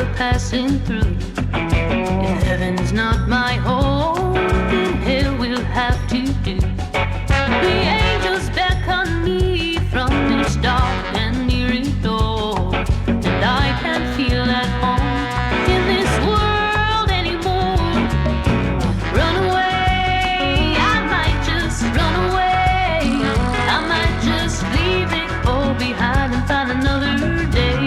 we're passing through. If heaven's not my home, then hell will have to do. The angels beckon me from this dark and eerie door, and I can't feel at home in this world anymore. Run away, I might just run away. I might just leave it all behind and find another day.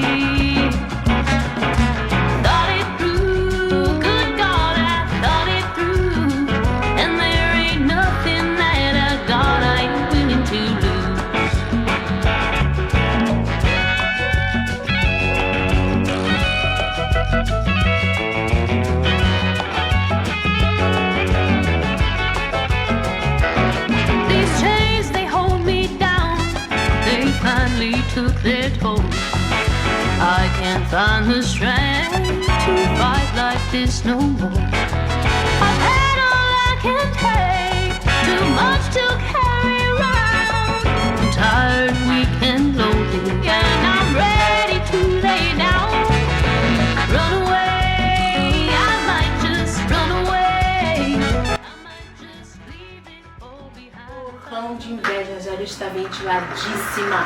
Thought it through, good God, I thought it through, and there ain't nothing that I got I ain't willing to lose. These chains, they hold me down, they finally took their toll. I can't find the strength to fight like this no more. I've had all I can take, too much to carry around. I'm tired, weak and lonely, and I'm ready to lay down. Run away, I might just run away. I might just leave it all behind. Cão de inveja, já está ventiladíssima.